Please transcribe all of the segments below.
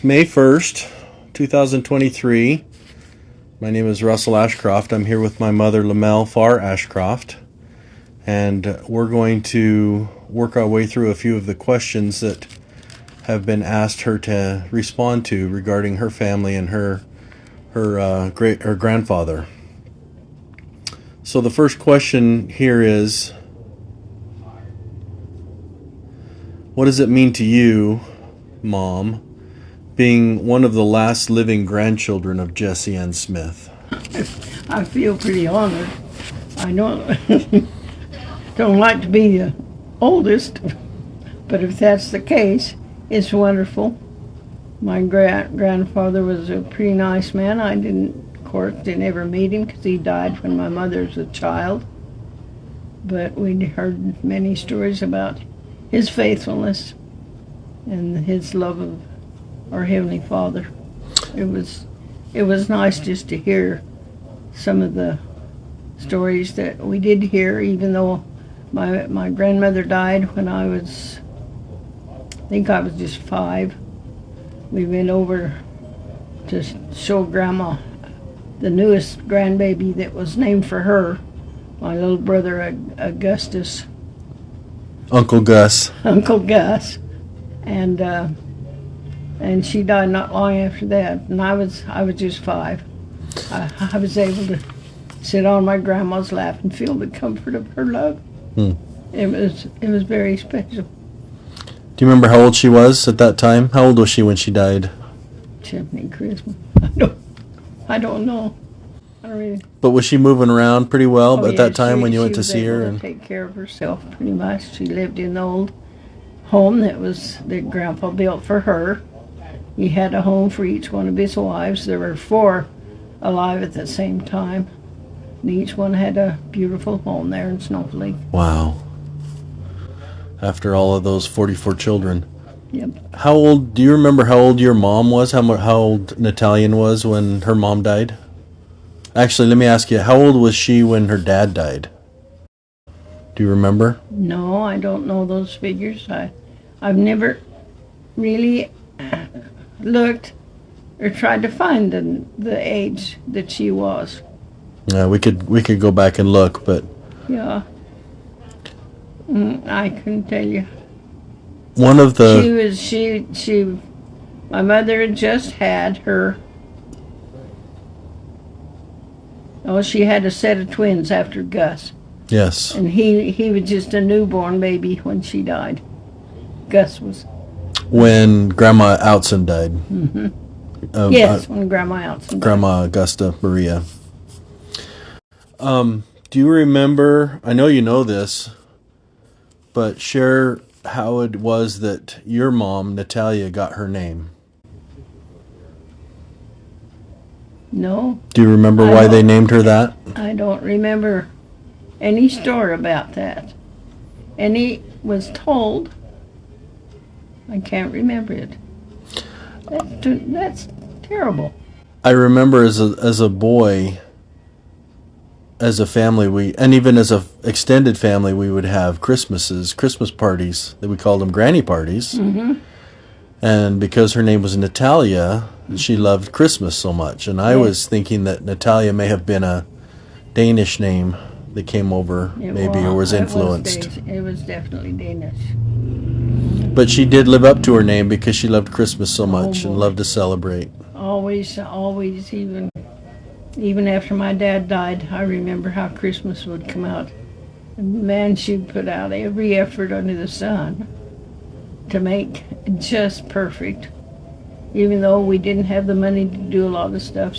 May 1st, 2023. My name is Russell Ashcroft. I'm here with my mother, Lamell Ashcroft, and we're going to work our way through a few of the questions that have been asked her to respond to regarding her family and her grandfather. So the first question here is, what does it mean to you, Mom, being one of the last living grandchildren of Jesse Ann Smith? I feel pretty honored. I don't don't like to be the oldest, but if that's the case, it's wonderful. My grandfather was a pretty nice man. I didn't ever meet him because he died when my mother was a child. But we'd heard many stories about his faithfulness and his love of our Heavenly Father. It was nice just to hear some of the stories that we did hear, even though my grandmother died when I think I was just 5. We went over to show Grandma the newest grandbaby that was named for her, my little brother Augustus. Uncle Gus. Uncle Gus. And she died not long after that, and I was just 5. I was able to sit on my grandma's lap and feel the comfort of her love. It was very special. Do you remember how old she was at that time? How old was she when she died? Chimney Christmas. I don't know. I don't really. But was she moving around pretty well at that time when you went to see her? She was able to take care of herself pretty much. She lived in the old home that Grandpa built for her. He had a home for each one of his wives. There were 4 alive at the same time. And each one had a beautiful home there in Snowflake. Wow. After all of those 44 children. Yep. How old, do you remember how old your mom was? How old Natalian was when her mom died? Actually, let me ask you, how old was she when her dad died? Do you remember? No, I don't know those figures. I've never really looked or tried to find the age that she was. Yeah, we could go back and look, but yeah, I couldn't tell you. One of the my mother had just had her. Oh, she had a set of twins after Gus. Yes. And he was just a newborn baby when she died. Gus was. When Grandma Outson died. Mm-hmm. Yes, when Grandma Outson died. Grandma Augusta Maria. Do you remember, I know you know this, but share how it was that your mom, Natalia, got her name. No. Do you remember why they named her that? I don't remember any story about that. Any was told. I can't remember it. That's terrible. I remember as a boy, as a family, and even as a extended family, we would have Christmas parties, that we called them granny parties. Mm-hmm. And because her name was Natalia, she loved Christmas so much. And I was thinking that Natalia may have been a Danish name that came over, or was influenced. It was definitely Danish. But she did live up to her name because she loved Christmas so much and loved to celebrate. Always, even after my dad died, I remember how Christmas would come out. And man, she'd put out every effort under the sun to make it just perfect. Even though we didn't have the money to do a lot of stuff,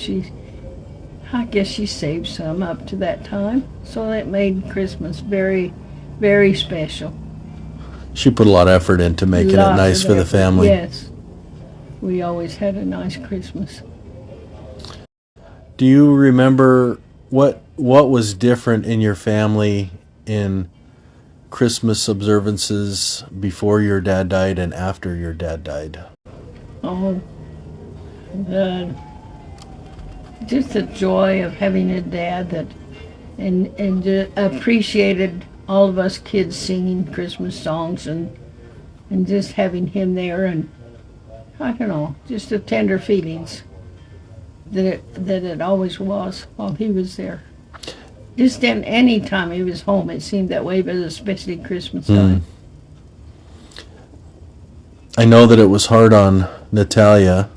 I guess she saved some up to that time. So that made Christmas very, very special. She put a lot of effort into making it nice for the family. Yes. We always had a nice Christmas. Do you remember what was different in your family in Christmas observances before your dad died and after your dad died? Oh, just the joy of having a dad that appreciated all of us kids singing Christmas songs and just having him there and I don't know, just the tender feelings that it always was while he was there. Just in any time he was home, it seemed that way, but especially Christmas time. I know that it was hard on Natalia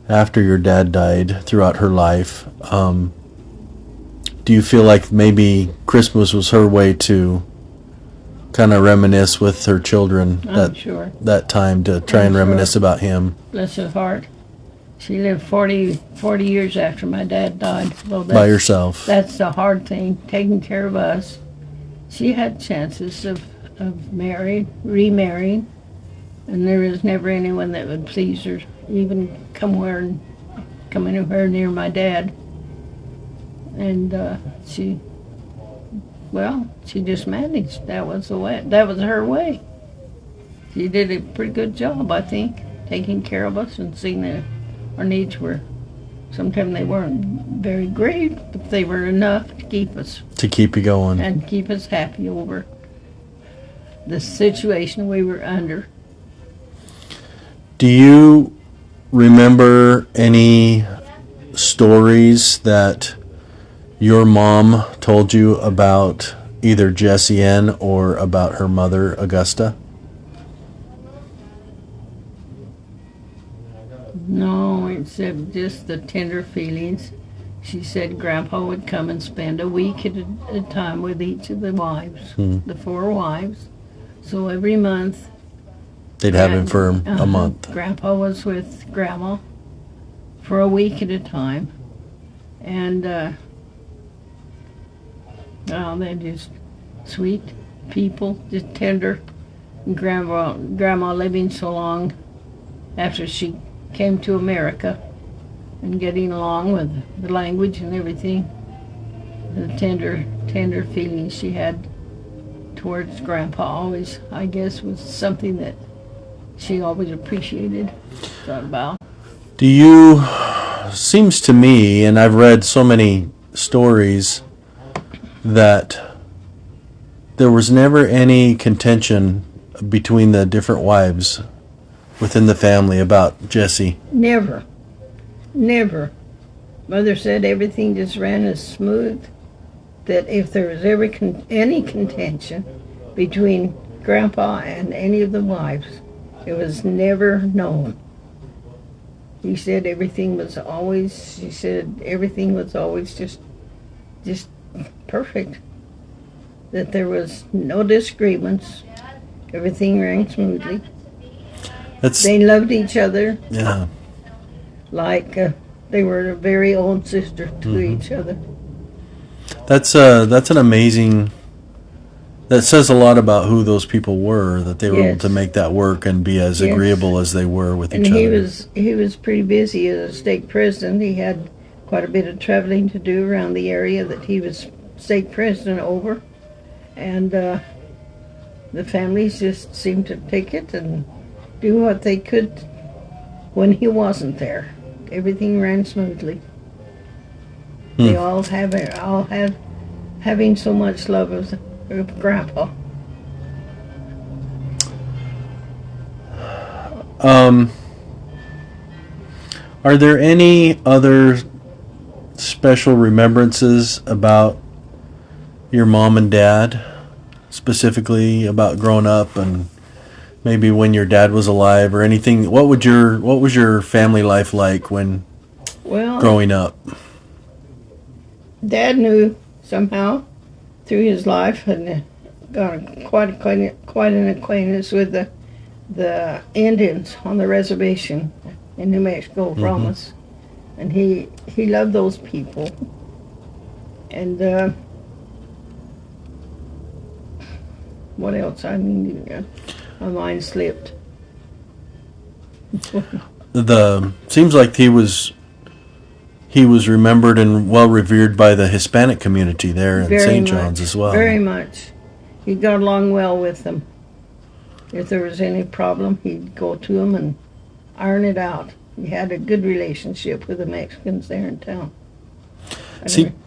after your dad died throughout her life. Do you feel like maybe Christmas was her way to kind of reminisce with her children I'm sure. that time to try and reminisce about him? Bless her heart. She lived 40 years after my dad died. Well, By herself. That's the hard thing, taking care of us. She had chances of remarrying, and there was never anyone that would please her, even come anywhere near my dad. And she just managed. That was the way. That was her way. She did a pretty good job, I think, taking care of us and seeing that our needs were. Sometimes they weren't very great, but they were enough to keep us. To keep you going. And keep us happy over the situation we were under. Do you remember any stories that your mom told you about either Jessie Ann or about her mother, Augusta? No, except just the tender feelings. She said Grandpa would come and spend a week at a time with each of the wives, the 4 wives. So every month, they'd have him for a month. Grandpa was with Grandma for a week at a time. And they're just sweet people, just tender. And Grandma living so long after she came to America and getting along with the language and everything. The tender feelings she had towards Grandpa always, I guess, was something that she always appreciated, thought about. Seems to me, and I've read so many stories, that there was never any contention between the different wives within the family about Jessie. Never. Mother said everything just ran as smooth, that if there was ever any contention between Grandpa and any of the wives, it was never known. She said everything was always just perfect. That there was no disagreements. Everything ran smoothly. They loved each other. Yeah. Like they were a very old sister to each other. That's an amazing. That says a lot about who those people were. That they were able to make that work and be as agreeable as they were with each other. And he was pretty busy as a state president. He had quite a bit of traveling to do around the area that he was state president over, and the families just seemed to take it and do what they could when he wasn't there. Everything ran smoothly. They all had having so much love of Grandpa. Are there any other special remembrances about your mom and dad, specifically about growing up and maybe when your dad was alive or anything? What was your family life like when growing up? Dad knew somehow through his life and got quite an acquaintance with the Indians on the reservation in New Mexico from us, and he loved those people. And what else? I mean, my mind slipped. Seems like he was remembered and well revered by the Hispanic community there in St. John's as well. Very much. He got along well with them. If there was any problem, he'd go to them and iron it out. He had a good relationship with the Mexicans there in town.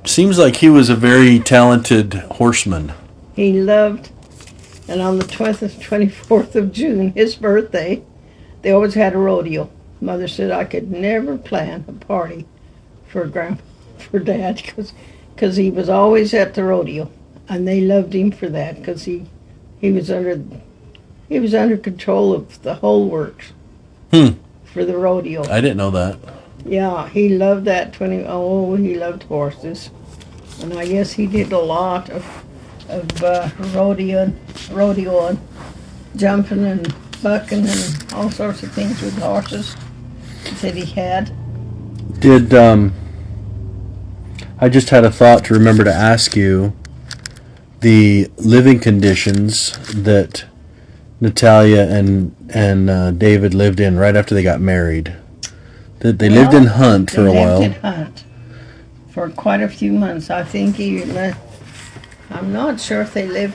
Seems like he was a very talented horseman. He loved, and on the 24th of June, his birthday, They always had a rodeo. Mother said I could never plan a party for for Dad because he was always at the rodeo, and they loved him for that because he was under he was under control of the whole works Hmm. for the rodeo. I didn't know that. Yeah, he loved that. He loved horses, and I guess he did a lot of rodeo and jumping and bucking and all sorts of things with horses that he had. Did I just had a thought to remember to ask you the living conditions that Natalia and David lived in right after they got married. That they lived in Hunt for a while. They lived in Hunt for quite a few months. I think I'm not sure if they lived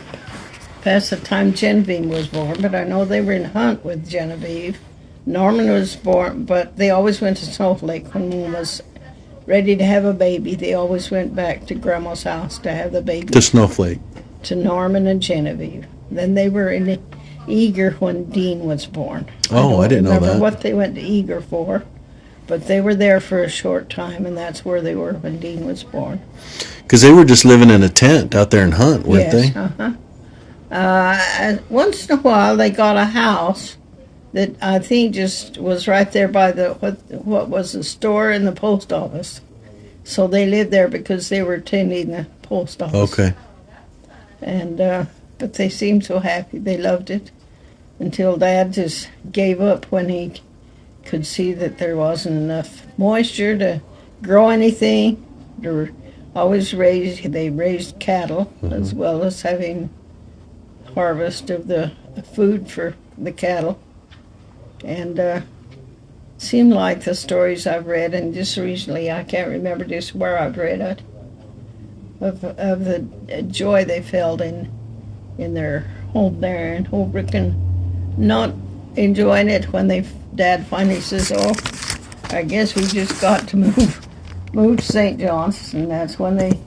past the time Genevieve was born, but I know they were in Hunt with Genevieve. Norman was born, but they always went to Snowflake when Moon was ready to have a baby. They always went back to Grandma's house to have the baby. To Snowflake. To Norman and Genevieve. Then they were in Eager when Dean was born. Oh, I didn't know that. I don't remember what they went to Eager for, but they were there for a short time, and that's where they were when Dean was born. Because they were just living in a tent out there in Hunt, weren't they? Once in a while, they got a house that I think just was right there by what was the store and the post office. So they lived there because they were attending the post office. Okay. And but they seemed so happy. They loved it until Dad just gave up when he could see that there wasn't enough moisture to grow anything. They raised cattle as well as having harvest of the food for the cattle. And seemed like the stories I've read, and just recently, I can't remember just where I've read it, of the joy they felt in their home there in Holbrook, and not enjoying it when Dad finally says, "Oh, I guess we just got to move to St. John's," and that's when they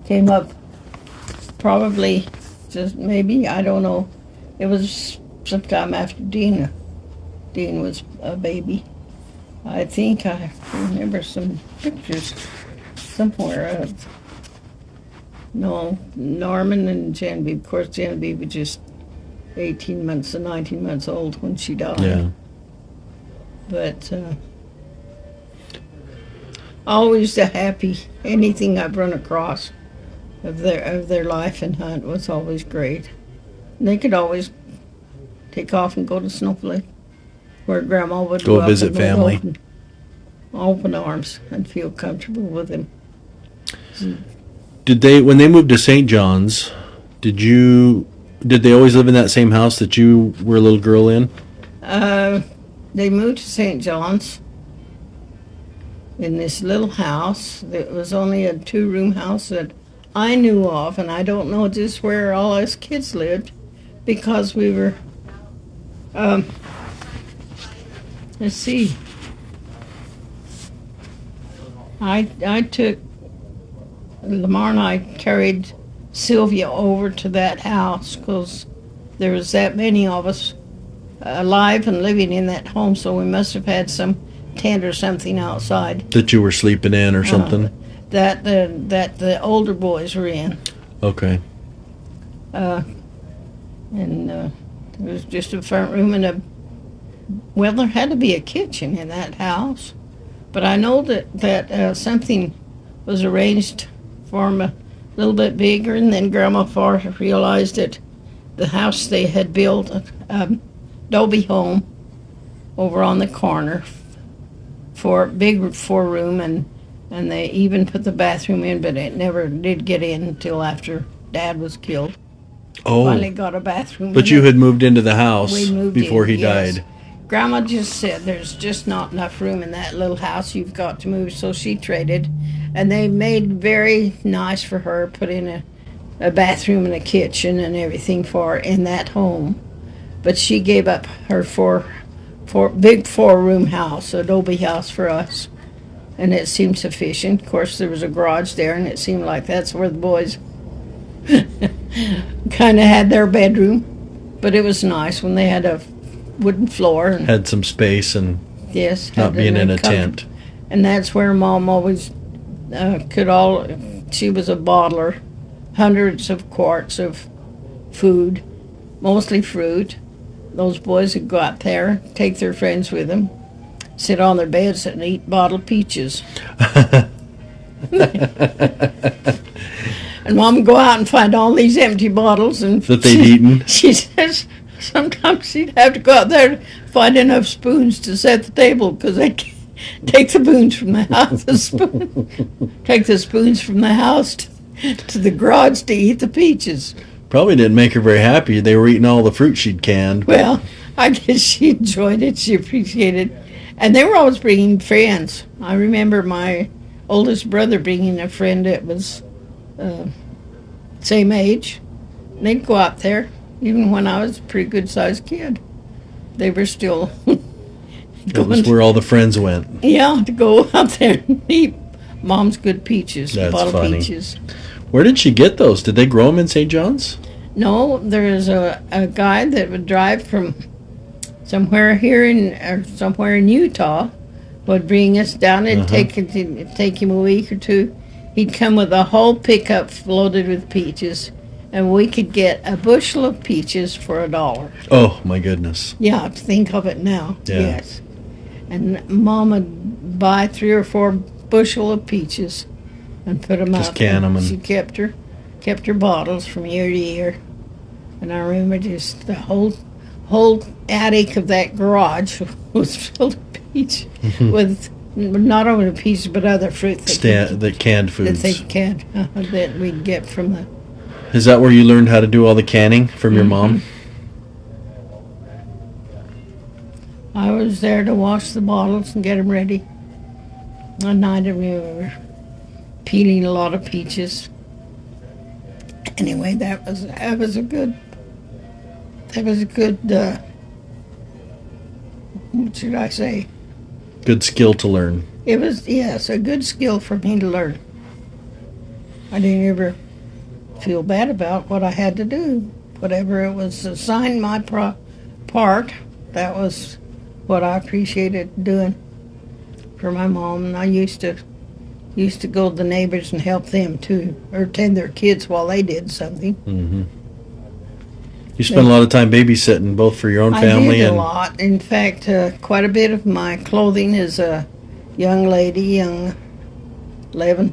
came up. Probably, just maybe, I don't know. It was sometime after Dean was a baby. I think I remember some pictures somewhere of Norman and Genevieve. Of course, Genevieve was just 18 months and 19 months old when she died. Yeah. But always the happy. Anything I've run across of their life in Hunt was always great. And they could always take off and go to Snowflake, where Grandma would go visit family. Open arms and feel comfortable with him. Did they, when they moved to St. John's, did they always live in that same house that you were a little girl in? They moved to St. John's in this little house. It was only a 2-room house that I knew of, and I don't know just where all us kids lived, because we were, let's see, I took, Lamar and I carried Sylvia over to that house because there was that many of us alive and living in that home, so we must have had some tent or something outside. That you were sleeping in or something? That the older boys were in. Okay. And it was just a front room and well, there had to be a kitchen in that house. But I know that something was arranged for them a little bit bigger, and then Grandma Farr realized that the house they had built, adobe home, over on the corner, for a big 4-room, and they even put the bathroom in, but it never did get in until after Dad was killed. Oh. Finally got a bathroom. But you had moved into the house before he yes. died. Grandma just said there's just not enough room in that little house. You've got to move. So she traded. And they made very nice for her, put in a bathroom and a kitchen and everything for her in that home. But she gave up her big 4-room house, adobe house for us. And it seemed sufficient. Of course, there was a garage there, and it seemed like that's where the boys kind of had their bedroom. But it was nice when they had a wooden floor. And Had some space and yes, not being in a comfort- tent. And that's where Mom always she was a bottler, hundreds of quarts of food, mostly fruit. Those boys would go out there, take their friends with them, sit on their beds and eat bottled peaches. And Mom would go out and find all these empty bottles and That they'd eaten? She says sometimes she'd have to go out there to find enough spoons to set the table because they'd take the spoons from the house, take the spoons from the house to the garage to eat the peaches. Probably didn't make her very happy. They were eating all the fruit she'd canned. Well, I guess she enjoyed it. She appreciated it. And they were always bringing friends. I remember my oldest brother bringing a friend that was same age. And they'd go out there, even when I was a pretty good-sized kid. They were still That was where all the friends went. Yeah, to go out there and eat Mom's good peaches, That's bottled funny. peaches. Where did she get those? Did they grow them in St. John's? No, there's a guy that would drive from somewhere here or somewhere in Utah, would bring us down and take him a week or two. He'd come with a whole pickup loaded with peaches, and we could get a bushel of peaches for $1. Oh, my goodness. Yeah, think of it now. Yeah. Yes. And Mom would buy 3 or 4 bushel of peaches and put them Just out. can 'em and- She kept her bottles from year to year. And I remember just the whole attic of that garage was filled with peach, with not only peaches but other fruit The canned that foods. they can that we'd get from the. Is that where you learned how to do all the canning from your mom? I was there to wash the bottles and get them ready. One night I remember peeling a lot of peaches. Anyway, that was a good. What should I say? Good skill to learn. It was, yes, a good skill for me to learn. I didn't ever feel bad about what I had to do. Whatever it was assigned my part, that was what I appreciated doing for my mom. And I used to go to the neighbors and help them too, or tend their kids while they did something. Mm-hmm. You spent a lot of time babysitting, both for your own family I did and a lot. In fact, quite a bit of my clothing is a young lady, 11,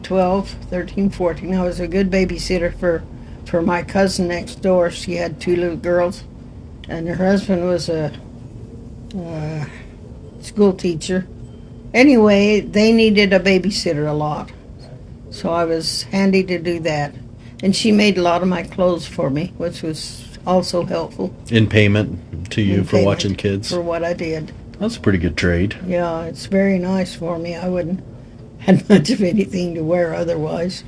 12, 13, 14. I was a good babysitter for my cousin next door. She had 2 little girls, and her husband was a school teacher. Anyway, they needed a babysitter a lot, so I was handy to do that. And she made a lot of my clothes for me, which was also helpful. in payment to you in for payment watching kids. For what I did. That's a pretty good trade. Yeah, it's very nice for me. I wouldn't have much of anything to wear otherwise.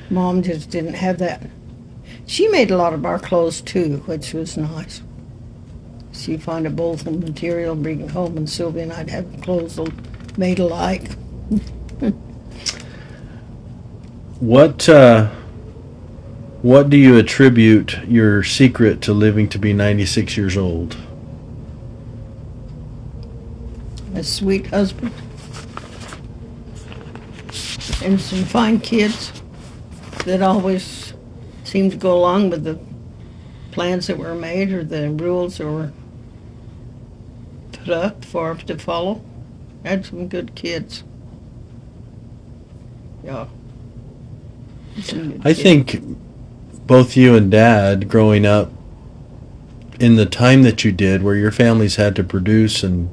Mom just didn't have that. She made a lot of our clothes too, which was nice. She'd find a bowl of material, bring it home, and Sylvia and I'd have clothes made alike. What do you attribute your secret to living to be 96 years old? A sweet husband. And some fine kids that always seemed to go along with the plans that were made or the rules that were put up for us to follow. Had some good kids. Yeah. Some good I kids. think both you and Dad, growing up in the time that you did, where your families had to produce and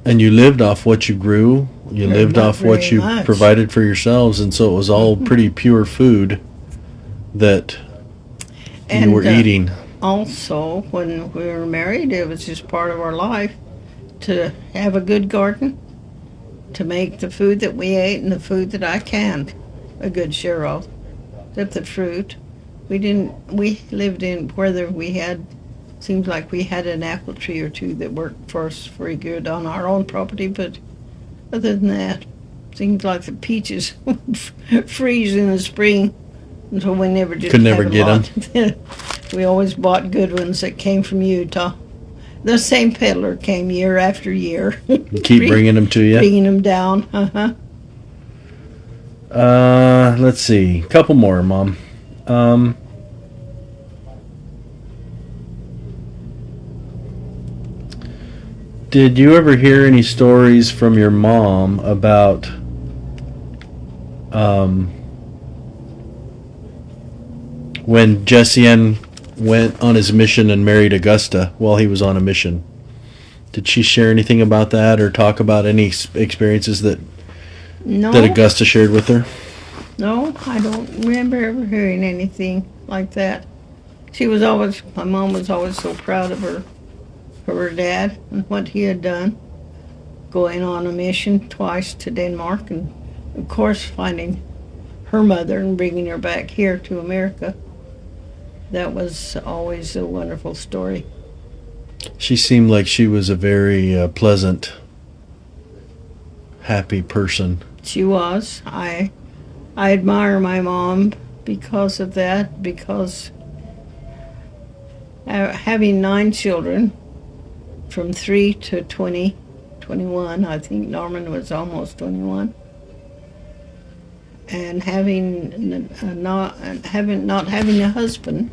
you lived off what you grew, you lived Not off what very you much. provided for yourselves, and so it was all pretty pure food that you were eating. Also, when we were married, it was just part of our life to have a good garden, to make the food that we ate and the food that I canned a good share of. Except the fruit. We lived in where we had, seems like we had an apple tree or two that worked for us very good on our own property, but other than that, seems like the peaches freeze in the spring, and so we never did Could have never a get lot. We always bought good ones that came from Utah. The same peddler came year after year. Keep bringing them to you. Bringing them down. Let's see. Couple more, Mom. Did you ever hear any stories from your mom about when Jesse Ann went on his mission and married Augusta while he was on a mission? Did she share anything about that or talk about any experiences that No, Augusta shared with her? no, I don't remember ever hearing anything like that. My mom was always so proud of her dad and what he had done, going on a mission twice to Denmark, and of course finding her mother and bringing her back here to America. That was always a wonderful story. She seemed like she was a very pleasant, happy person. She was. I admire my mom because of that, because having 9 children, from 3 to 20, 21, I think Norman was almost 21, and not having a husband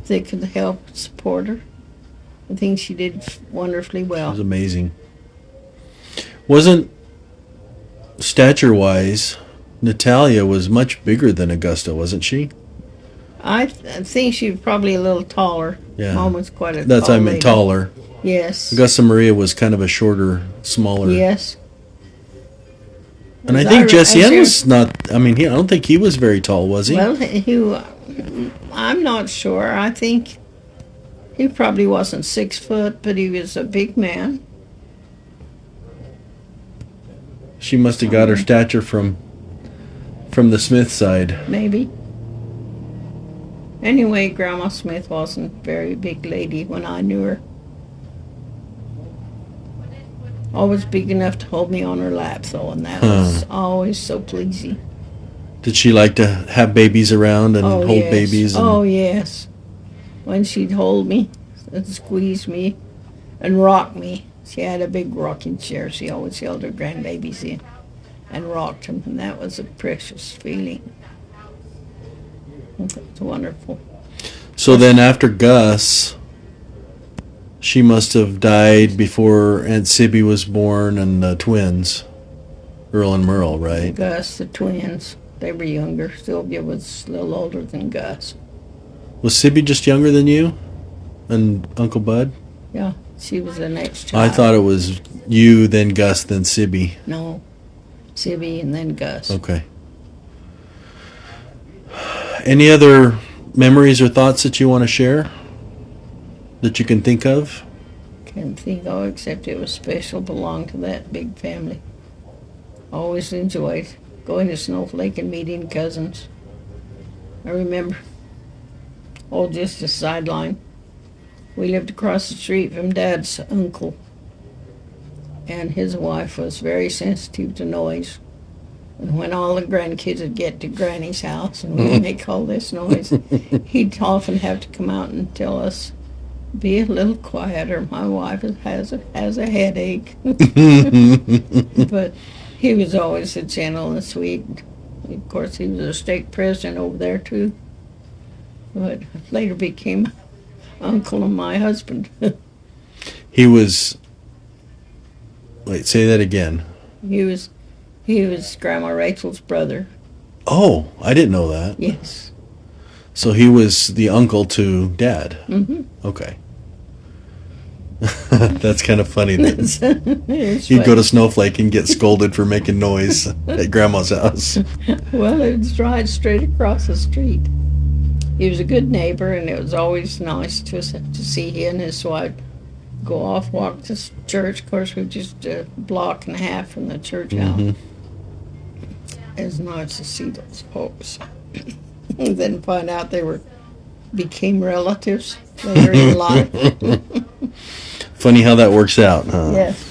that could help support her. I think she did wonderfully well. It was amazing. Wasn't stature-wise, Natalia was much bigger than Augusta, wasn't she? I think she was probably a little taller. Yeah. Mom was quite a That's tall I meant lady. taller. Yes. Augusta Maria was kind of a shorter, smaller. Yes. And I As think I- Jesse as Ann you- was not. I mean, I don't think he was very tall, was he? Well, I'm not sure. I think he probably wasn't 6 foot, but he was a big man. She must have got her stature from the Smith side. Maybe. Anyway, Grandma Smith wasn't a very big lady when I knew her. Always big enough to hold me on her lap, though, and that was always so pleasing. Did she like to have babies around and hold yes. babies? And Oh, yes. When she'd hold me and squeeze me and rock me. She had a big rocking chair she always held her grandbabies in and rocked them, and that was a precious feeling. It was wonderful. So then after Gus, she must have died before Aunt Sibby was born and the twins, Earl and Merle, right? Gus, the twins, they were younger. Sylvia was a little older than Gus. Was Sibby just younger than you and Uncle Bud? Yeah, she was the next child. I thought it was you, then Gus, then Sibby. No, Sibby and then Gus. Okay. Any other memories or thoughts that you want to share that you can think of? Can't think of, except it was special, belonged to that big family. Always enjoyed going to Snowflake and meeting cousins. I remember, just a sideline, we lived across the street from Dad's uncle, and his wife was very sensitive to noise. And when all the grandkids would get to Granny's house and we'd make all this noise, he'd often have to come out and tell us, be a little quieter, my wife has a headache. But he was always so gentle and sweet. Of course, he was a stake president over there, too. But later became uncle of my husband. He was. Wait, say that again. He was Grandma Rachel's brother. Oh, I didn't know that. Yes. So he was the uncle to Dad. Mm-hmm. Okay. That's kind of funny. That He'd he'd go to Snowflake and get scolded for making noise at Grandma's house. Well, it was right straight across the street. He was a good neighbor, and it was always nice to see he and his wife go off, walk to church. Of course, we're just a block and a half from the church house. Mhm. It was nice to see those folks. And then find out became relatives later in life. Funny how that works out, huh? Yes.